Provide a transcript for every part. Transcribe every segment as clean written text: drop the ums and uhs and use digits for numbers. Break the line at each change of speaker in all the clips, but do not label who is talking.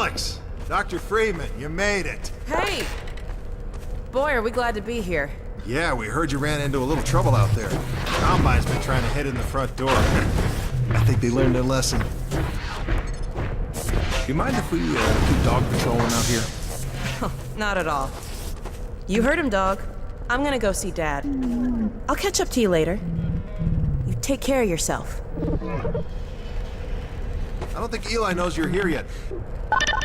Alex! Dr. Freeman, you made it.
Hey! Boy, are we glad to be here.
Yeah, we heard you ran into a little trouble out there. Combine's been trying to head in the front door. I think they learned their lesson. You mind if we keep dog patrolling out here?
Not at all. You heard him, dog. I'm gonna go see Dad. I'll catch up to you later. You take care of yourself.
I don't think Eli knows you're here yet.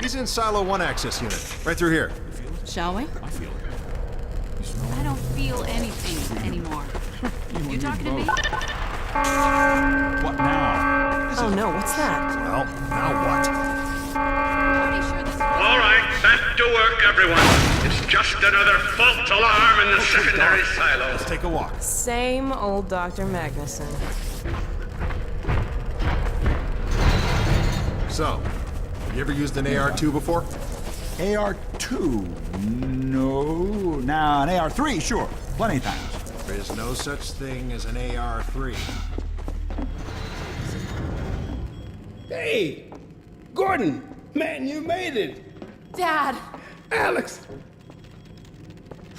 He's in Silo 1 access unit, right through here.
Shall we?
I feel it.
I don't feel anything anymore. You talking to me?
What now?
Oh no, what's that?
Well, now what?
Pretty sure this is...
All right, back to work, everyone. It's just another fault alarm in the secondary silo.
Let's take a walk.
Same old Dr. Magnuson.
So, you ever used an AR-2 before?
AR-2? No. Now, an AR-3, sure. Plenty of times.
There is no such thing as an AR-3.
Hey, Gordon, man, you made it.
Dad,
Alex.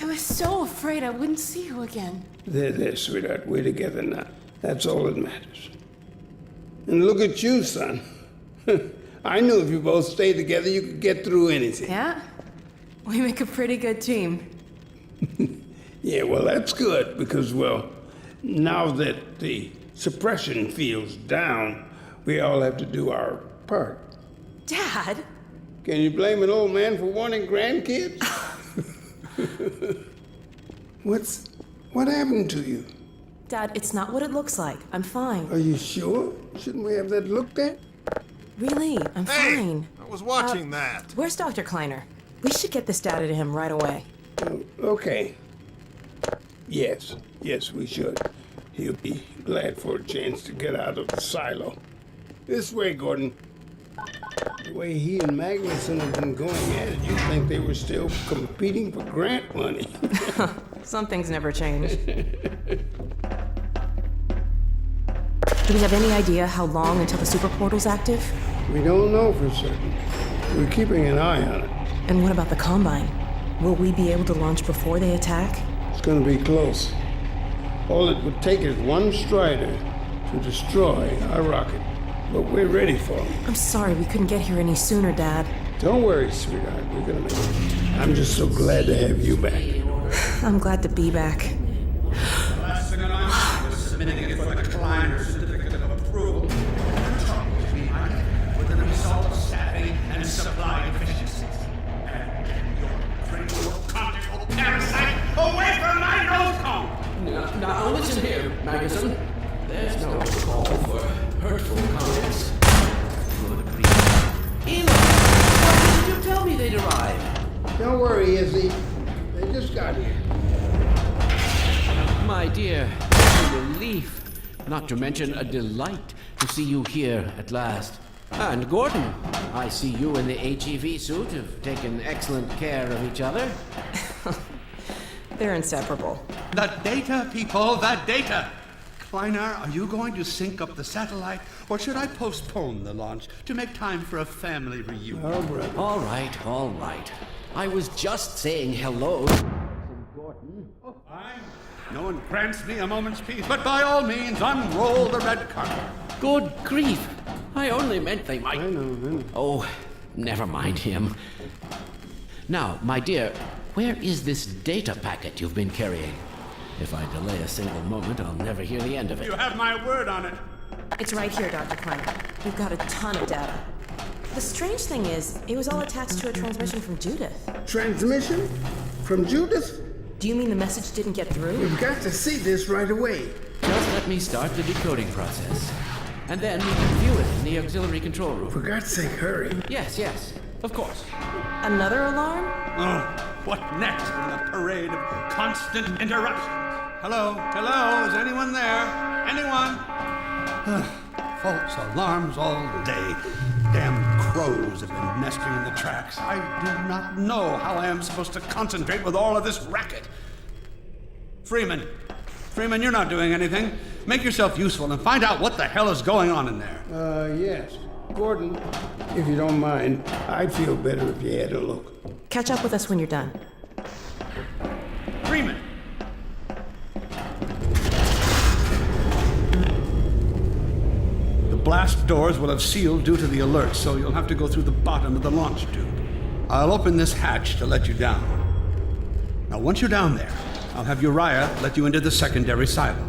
I was so afraid I wouldn't see you again.
There, sweetheart, we're together now. That's all that matters. And look at you, son. I knew if you both stayed together, you could get through anything.
Yeah? We make a pretty good team.
Yeah, well, that's good because, well, now that the suppression field's down, we all have to do our part.
Dad?
Can you blame an old man for wanting grandkids? What happened to you?
Dad, it's not what it looks like. I'm fine.
Are you sure? Shouldn't we have that looked at?
Really, I'm
Hey!
fine.
I was watching that.
Where's Dr. Kleiner? We should get this data to him right away.
Okay. Yes, we should. He'll be glad for a chance to get out of the silo. This way, Gordon. The way he and Magnuson have been going at it, you'd think they were still competing for grant money.
Some things never change. Do we have any idea how long until the super portal's active?
We don't know for certain. We're keeping an eye on it.
And what about the Combine? Will we be able to launch before they attack?
It's gonna be close. All it would take is one Strider to destroy our rocket. But we're ready for him.
I'm sorry we couldn't get here any sooner, Dad.
Don't worry, sweetheart. We're gonna make it. I'm just so glad to have you back.
I'm glad to be back.
Last thing I was submitting it for the Kleiner certificate of approval. With the result of staffing and supply deficiencies. And your critical conjugal parasite away from my nose cone!
Now listen here, Magnuson. There's no call for hurtful comments. Eli, why didn't you tell me they'd arrived?
Don't worry, Izzy. They just got here.
My dear, it's a relief, not to mention a delight to see you here at last. And Gordon, I see you in the HEV suit have taken excellent care of each other.
They're inseparable.
The data, people, the data! Kleiner, are you going to sync up the satellite, or should I postpone the launch to make time for a family reunion?
Oh, brother.
All right. I was just saying hello to Gordon.
Oh, fine. No one grants me a moment's peace, but by all means, unroll the red carpet.
Good grief! I only meant they might...
I know.
Oh, never mind him. Now, my dear, where is this data packet you've been carrying? If I delay a single moment, I'll never hear the end of it.
You have my word on it.
It's right here, Dr. Kleiner. We've got a ton of data. The strange thing is, it was all attached to a transmission from Judith.
Transmission? From Judith?
Do you mean the message didn't get through?
We've got to see this right away.
Just let me start the decoding process. And then we can view it in the auxiliary control room.
For God's sake, hurry.
Yes, of course.
Another alarm?
Oh, what next in the parade of constant interruptions? Hello? Is anyone there? Anyone? False alarms all day. Damn crows have been nesting in the tracks. I do not know how I am supposed to concentrate with all of this racket. Freeman, you're not doing anything. Make yourself useful and find out what the hell is going on in there.
Yes. Gordon, if you don't mind, I'd feel better if you had a look.
Catch up with us when you're done.
Freeman! The blast doors will have sealed due to the alert, so you'll have to go through the bottom of the launch tube. I'll open this hatch to let you down. Now, once you're down there, I'll have Uriah let you into the secondary silo.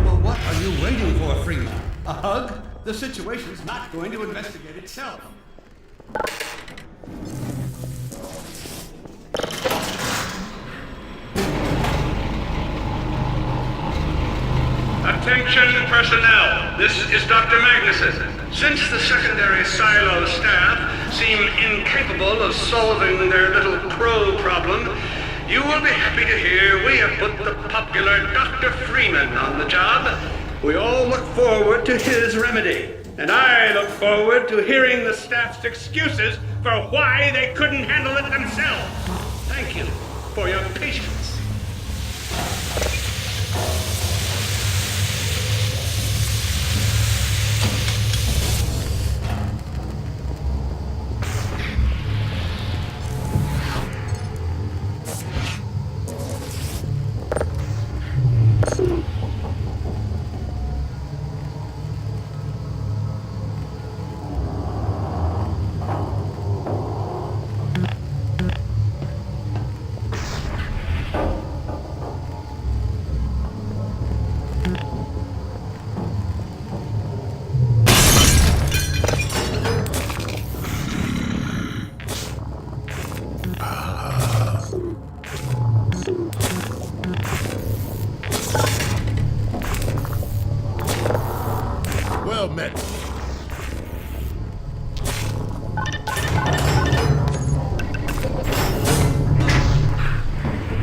Well, what are you waiting for, Freeman? A hug? The situation's not going to investigate itself.
Attention personnel, this is Dr. Magnuson. Since the secondary silo staff seem incapable of solving their little crow problem, you will be happy to hear we have put the popular Dr. Freeman on the job. We all look forward to his remedy, and I look forward to hearing the staff's excuses for why they couldn't handle it themselves. Thank you for your patience.
Well met.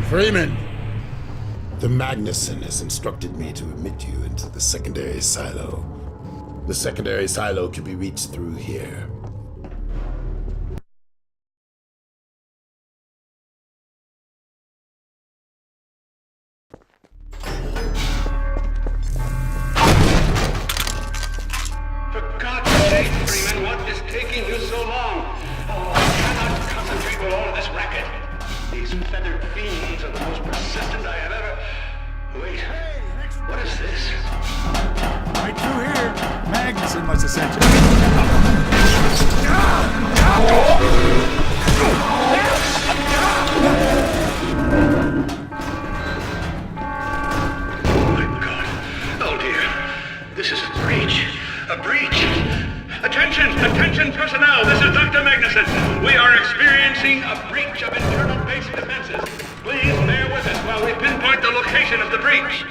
Freeman! The Magnuson has instructed me to admit you into the secondary silo. The secondary silo can be reached through here.
For God's sake, Freeman, what is taking you so long? Oh, I cannot concentrate with all of this racket. These feathered fiends are the most persistent I have ever... Wait, what is this?
Right through here. Magnuson must have sent you.
Oh my God. Oh dear. This is a breach. A breach. Attention personnel. This is Dr. Magnuson. We are experiencing a breach of internal base defenses. Please bear with us while we pinpoint the location of the breach.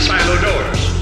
the silo doors.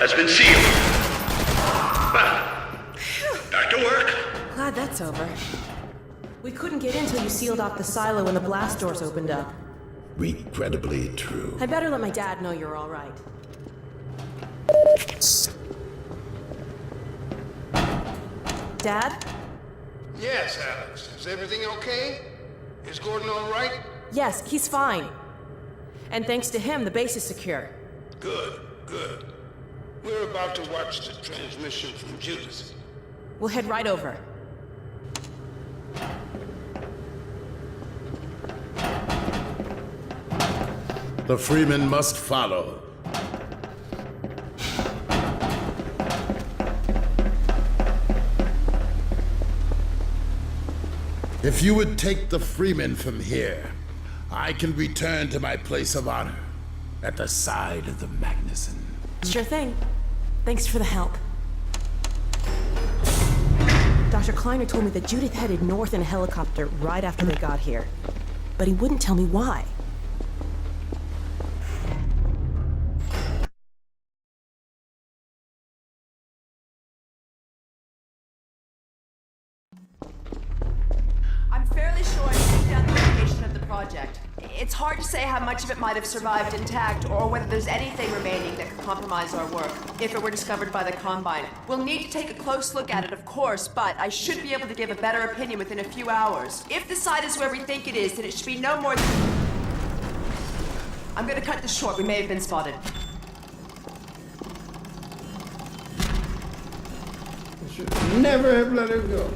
has been sealed. Well, back to work.
Glad that's over. We couldn't get in till you sealed off the silo when the blast doors opened up.
Regrettably true.
I better let my dad know you're all right. Dad?
Yes, Alex. Is everything okay? Is Gordon all right?
Yes, he's fine. And thanks to him, the base is secure.
Good, good. We're about to watch the transmission from Judas.
We'll head right over.
The Freeman must follow. If you would take the Freeman from here, I can return to my place of honor at the side of the Magnuson.
Sure thing. Thanks for the help. Dr. Kleiner told me that Judith headed north in a helicopter right after they got here. But he wouldn't tell me why.
I'm fairly sure I picked out the location of the project. It's hard to say how much of it might have survived intact or whether there's anything remaining that could compromise our work if it were discovered by the Combine. We'll need to take a close look at it, of course, but I should be able to give a better opinion within a few hours. If the site is where we think it is, then it should be no more than... I'm gonna cut this short. We may have been spotted.
I should never have let her go.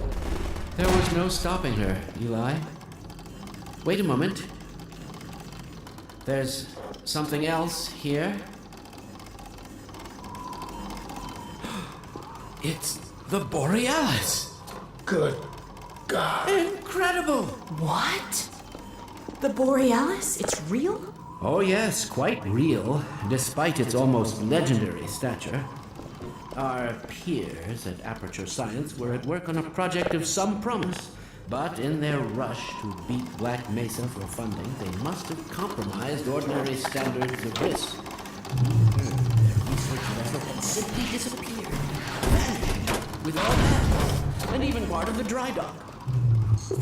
There was no stopping her, Eli. Wait a moment. There's something else here. It's the Borealis.
Good God.
Incredible!
What? The Borealis? It's real?
Oh yes, quite real, despite its almost legendary stature. Our peers at Aperture Science were at work on a project of some promise, but in their rush to beat Black Mesa for funding, they must have compromised ordinary standards of risk. Their research vessel had simply disappeared, vanished, with all hands, and even part of the dry dock.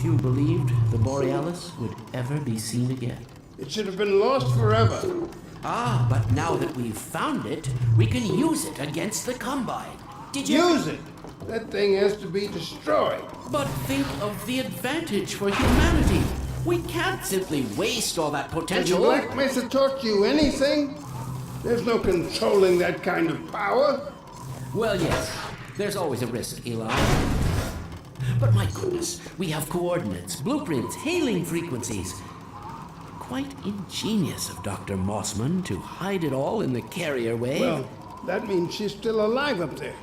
Few believed the Borealis would ever be seen again.
It should have been lost forever.
Ah, but now that we've found it, we can use it against the Combine. Did you...
Use it! That thing has to be destroyed.
But think of the advantage for humanity. We can't simply waste all that
Has
potential.
Black Mesa taught you anything? There's no controlling that kind of power.
Well, yes. There's always a risk, Eli. But my goodness, we have coordinates, blueprints, hailing frequencies. Quite ingenious of Dr. Mossman to hide it all in the carrier wave.
Well, that means she's still alive up there.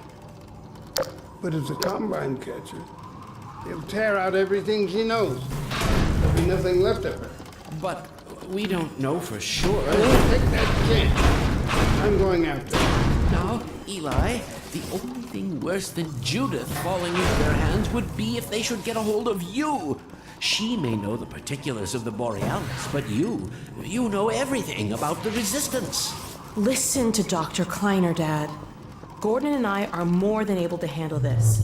But if the Combine catch her, they'll tear out everything she knows. There'll be nothing left of her.
But we don't know for sure.
I won't take that chance. I'm going after her.
Now, Eli, the only thing worse than Judith falling into their hands would be if they should get a hold of you. She may know the particulars of the Borealis, but you know everything about the Resistance.
Listen to Dr. Kleiner, Dad. Gordon and I are more than able to handle this.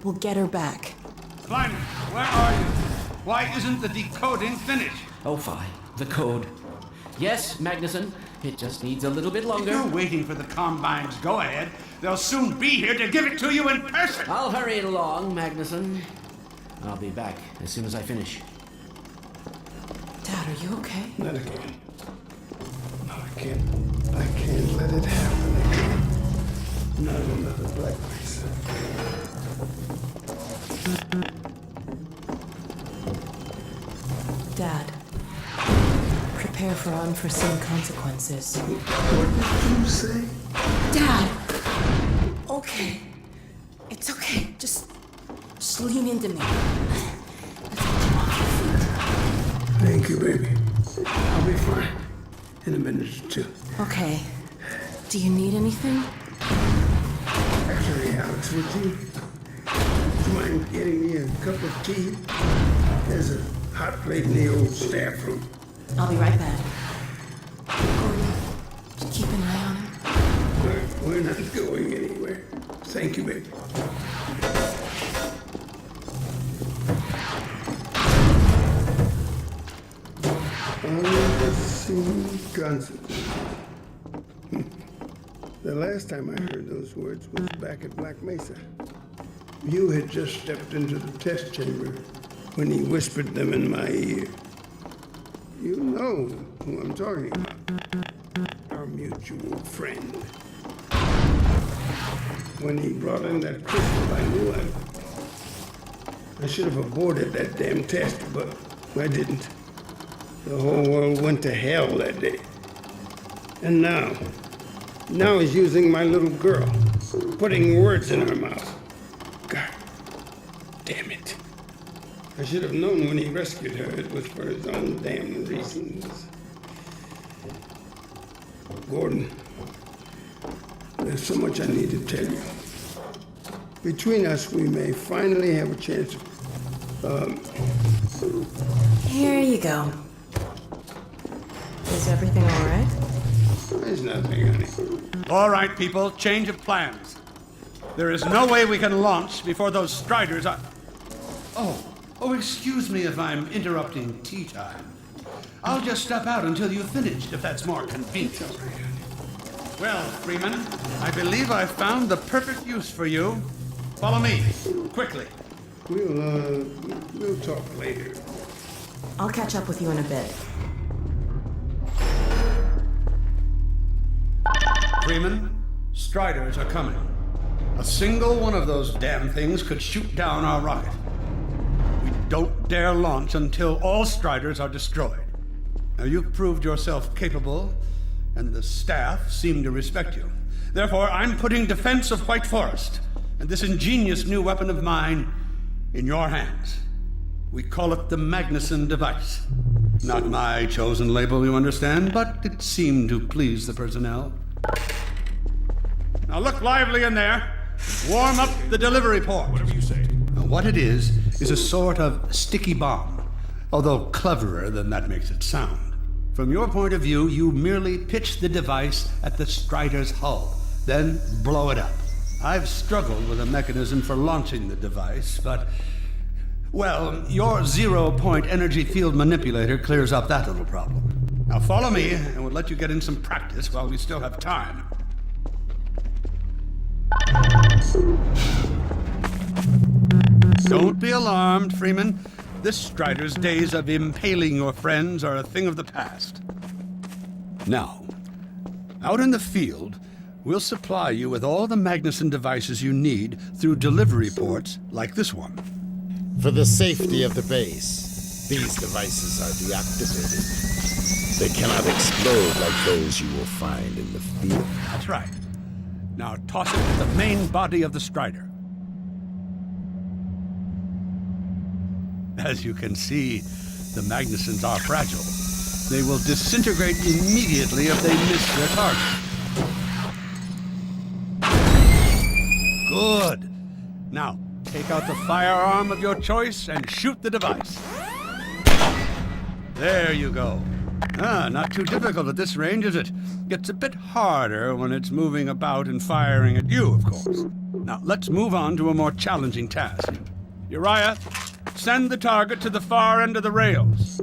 We'll get her back.
Kleiner, where are you? Why isn't the decoding finished?
Oh, fine. The code. Yes, Magnuson. It just needs a little bit longer.
If you're waiting for the Combine's go-ahead, they'll soon be here to give it to you in person.
I'll hurry it along, Magnuson. I'll be back as soon as I finish.
Dad, are you okay?
Not again. No, I can't let it happen again. Not another Black Mesa.
Dad, prepare for unforeseen consequences.
What did you say?
Dad! Okay. It's okay. Just lean into me.
Thank you, baby. I'll be fine in a minute or two.
Okay. Do you need anything?
Actually, Alex, would you mind getting me a cup of tea? There's a hot plate in the old staff room.
I'll be right back. Gordon, just keep an eye on him.
We're not going anywhere. Thank you, baby. Unforeseen consequences. The last time I heard those words was back at Black Mesa. You had just stepped into the test chamber when he whispered them in my ear. You know who I'm talking about. Our mutual friend. When he brought in that crystal, I knew I should have aborted that damn test, but I didn't. The whole world went to hell that day. And now he's using my little girl, putting words in her mouth. God damn it. I should have known when he rescued her it was for his own damn reasons. Gordon, there's so much I need to tell you. Between us, we may finally have a chance of,
Here you go. Is everything all right?
There's nothing, honey.
All right, people, change of plans. There is no way we can launch before those Striders are... Oh, excuse me if I'm interrupting tea time. I'll just step out until you've finished, if that's more convenient. Well, Freeman, I believe I've found the perfect use for you. Follow me, quickly.
We'll talk later.
I'll catch up with you in a bit.
Freeman, Striders are coming. A single one of those damn things could shoot down our rocket. We don't dare launch until all Striders are destroyed. Now, you've proved yourself capable, and the staff seem to respect you. Therefore, I'm putting defense of White Forest and this ingenious new weapon of mine in your hands. We call it the Magnuson device. Not my chosen label, you understand, but it seemed to please the personnel. Now look lively in there. Warm up the delivery port.
Whatever you say.
Now, what it is a sort of sticky bomb, although cleverer than that makes it sound. From your point of view, you merely pitch the device at the Strider's hull, then blow it up. I've struggled with a mechanism for launching the device, but, well, your zero-point energy field manipulator clears up that little problem. Now follow me, and we'll let you get in some practice while we still have time. Don't be alarmed, Freeman. This Strider's days of impaling your friends are a thing of the past. Now, out in the field, we'll supply you with all the Magnuson devices you need through delivery ports like this one.
For the safety of the base, these devices are deactivated. They cannot explode like those you will find in the field.
That's right. Now toss it at the main body of the Strider. As you can see, the Magnusons are fragile. They will disintegrate immediately if they miss their target. Good. Now, take out the firearm of your choice and shoot the device. There you go. Not too difficult at this range, is it? Gets a bit harder when it's moving about and firing at you, of course. Now, let's move on to a more challenging task. Uriah, send the target to the far end of the rails.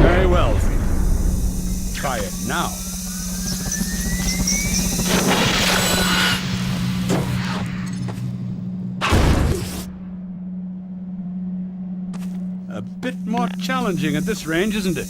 Very well, Freeman. Try it now. A bit more challenging at this range, isn't it?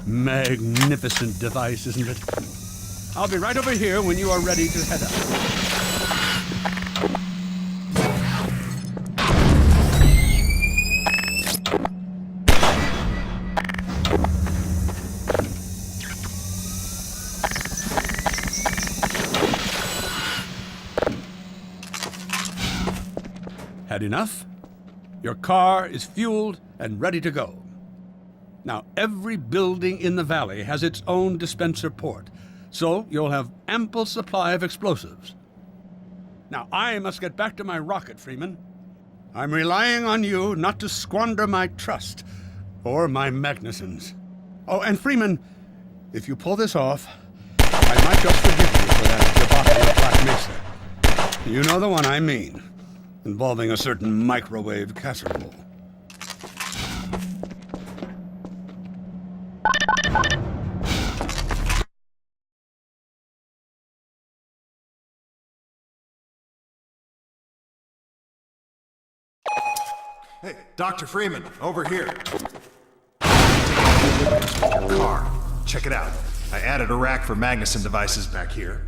Magnificent device, isn't it? I'll be right over here when you are ready to head out. Had enough? Your car is fueled and ready to go. Now, every building in the valley has its own dispenser port, so you'll have ample supply of explosives. Now, I must get back to my rocket, Freeman. I'm relying on you not to squander my trust, or my Magnusons. Oh, and Freeman, if you pull this off, I might just forgive you for that debacle at Black Mesa. You know the one I mean, involving a certain microwave casserole.
Hey, Dr. Freeman, over here. Your car. Check it out. I added a rack for Magnuson devices back here.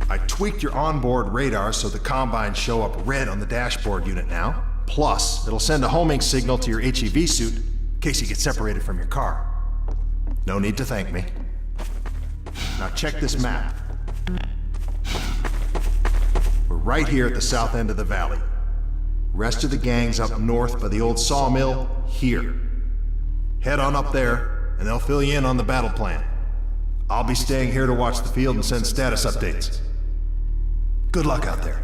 I tweaked your onboard radar so the combines show up red on the dashboard unit now. Plus, it'll send a homing signal to your HEV suit in case you get separated from your car. No need to thank me. Now check this map. We're right here at the south end of the valley. Rest of the gang's up north by the old sawmill, here. Head on up there, and they'll fill you in on the battle plan. I'll be staying here to watch the field and send status updates. Good luck out there.